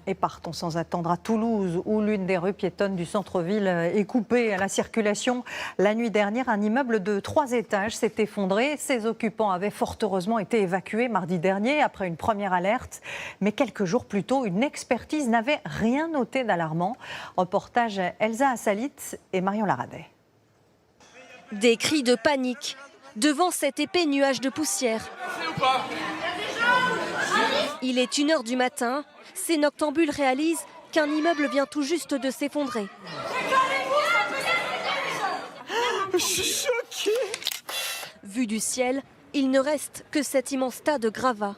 Et partons sans attendre à Toulouse, où l'une des rues piétonnes du centre-ville est coupée à la circulation. La nuit dernière, un immeuble de 3 étages s'est effondré. Ses occupants avaient fort heureusement été évacués mardi dernier après une première alerte. Mais quelques jours plus tôt, une expertise n'avait rien noté d'alarmant. Reportage Elsa Assalit et Marion Laradet. Des cris de panique devant cet épais nuage de poussière. Il est 1h du matin. Ces noctambules réalisent qu'un immeuble vient tout juste de s'effondrer. Je suis choquée. Vu du ciel, il ne reste que cet immense tas de gravats.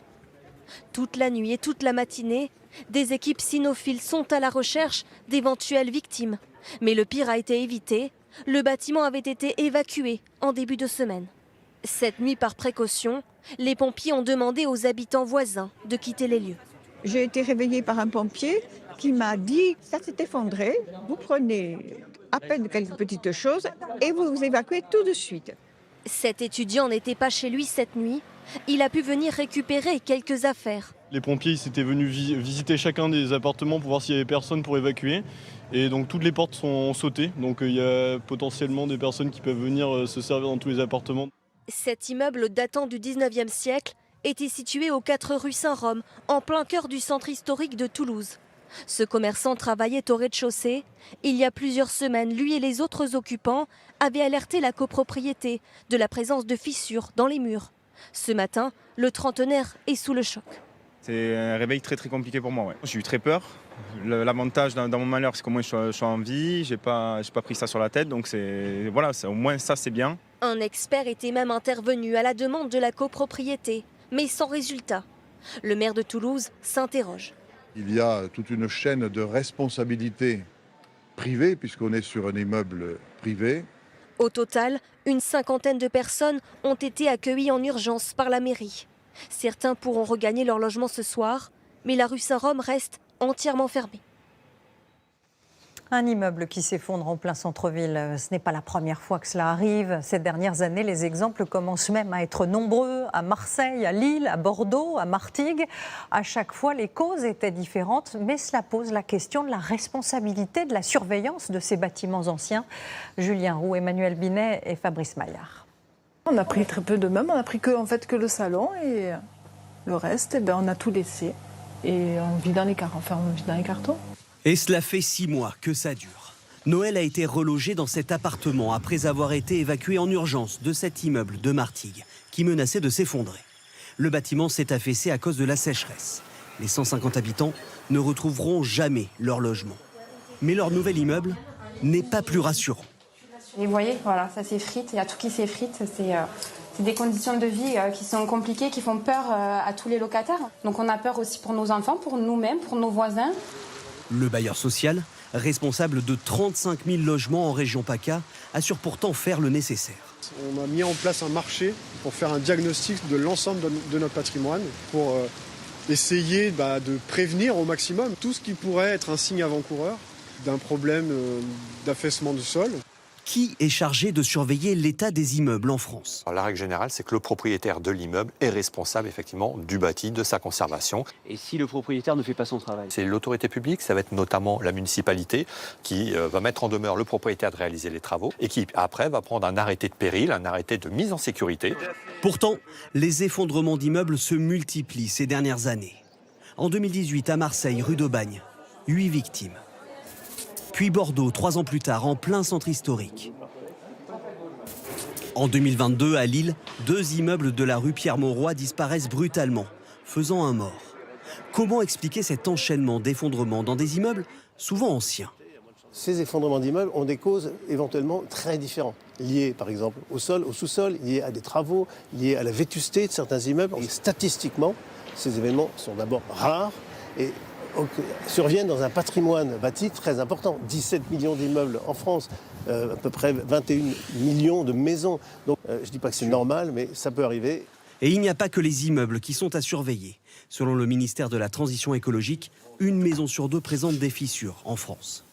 Toute la nuit et toute la matinée, des équipes cynophiles sont à la recherche d'éventuelles victimes. Mais le pire a été évité. Le bâtiment avait été évacué en début de semaine. Cette nuit, par précaution, les pompiers ont demandé aux habitants voisins de quitter les lieux. J'ai été réveillée par un pompier qui m'a dit « ça s'est effondré, vous prenez à peine quelques petites choses et vous vous évacuez tout de suite ». Cet étudiant n'était pas chez lui cette nuit. Il a pu venir récupérer quelques affaires. Les pompiers étaient venus visiter chacun des appartements pour voir s'il y avait personne pour évacuer. Et donc toutes les portes sont sautées. Donc il y a potentiellement des personnes qui peuvent venir se servir dans tous les appartements. Cet immeuble datant du 19e siècle était situé aux 4 rue Saint-Rome, en plein cœur du centre historique de Toulouse. Ce commerçant travaillait au rez-de-chaussée. Il y a plusieurs semaines, lui et les autres occupants avaient alerté la copropriété de la présence de fissures dans les murs. Ce matin, le trentenaire est sous le choc. C'est un réveil très compliqué pour moi. Ouais. J'ai eu très peur. L'avantage dans mon malheur, c'est qu'au moins je suis en vie, j'ai pas pris ça sur la tête, donc voilà, au moins ça c'est bien. Un expert était même intervenu à la demande de la copropriété, mais sans résultat. Le maire de Toulouse s'interroge. Il y a toute une chaîne de responsabilité privée, puisqu'on est sur un immeuble privé. Au total, une 50aine de personnes ont été accueillies en urgence par la mairie. Certains pourront regagner leur logement ce soir, mais la rue Saint-Rome reste entièrement fermée. Un immeuble qui s'effondre en plein centre-ville, ce n'est pas la première fois que cela arrive. Ces dernières années, les exemples commencent même à être nombreux. À Marseille, à Lille, à Bordeaux, à Martigues. À chaque fois, les causes étaient différentes, mais cela pose la question de la responsabilité de la surveillance de ces bâtiments anciens. Julien Roux, Emmanuel Binet et Fabrice Maillard. On a pris très peu de meubles, on a pris que le salon et le reste, on a tout laissé. Et on vit dans les cartons. Et cela fait 6 mois que ça dure. Noël a été relogé dans cet appartement après avoir été évacué en urgence de cet immeuble de Martigues qui menaçait de s'effondrer. Le bâtiment s'est affaissé à cause de la sécheresse. Les 150 habitants ne retrouveront jamais leur logement. Mais leur nouvel immeuble n'est pas plus rassurant. Et vous voyez, voilà, ça s'effrite, il y a tout qui s'effrite. C'est des conditions de vie qui sont compliquées, qui font peur à tous les locataires. Donc on a peur aussi pour nos enfants, pour nous-mêmes, pour nos voisins. Le bailleur social, responsable de 35 000 logements en région PACA, assure pourtant faire le nécessaire. On a mis en place un marché pour faire un diagnostic de l'ensemble de notre patrimoine, pour essayer de prévenir au maximum tout ce qui pourrait être un signe avant-coureur d'un problème d'affaissement du sol. Qui est chargé de surveiller l'état des immeubles en France? La règle générale, c'est que le propriétaire de l'immeuble est responsable effectivement du bâti, de sa conservation. Et si le propriétaire ne fait pas son travail? C'est l'autorité publique, ça va être notamment la municipalité qui va mettre en demeure le propriétaire de réaliser les travaux et qui après va prendre un arrêté de péril, un arrêté de mise en sécurité. Pourtant, les effondrements d'immeubles se multiplient ces dernières années. En 2018, à Marseille, rue d'Aubagne, 8 victimes. Puis Bordeaux, 3 ans plus tard, en plein centre historique. En 2022, à Lille, 2 immeubles de la rue Pierre-Mauroy disparaissent brutalement, faisant un mort. Comment expliquer cet enchaînement d'effondrements dans des immeubles souvent anciens? Ces effondrements d'immeubles ont des causes éventuellement très différentes, liées par exemple au sol, au sous-sol, liées à des travaux, liées à la vétusté de certains immeubles. Et statistiquement, ces événements sont d'abord rares et surviennent dans un patrimoine bâti très important. 17 millions d'immeubles en France, à peu près 21 millions de maisons. Donc je ne dis pas que c'est normal, mais ça peut arriver. Et il n'y a pas que les immeubles qui sont à surveiller. Selon le ministère de la Transition écologique, 1 maison sur 2 présente des fissures en France.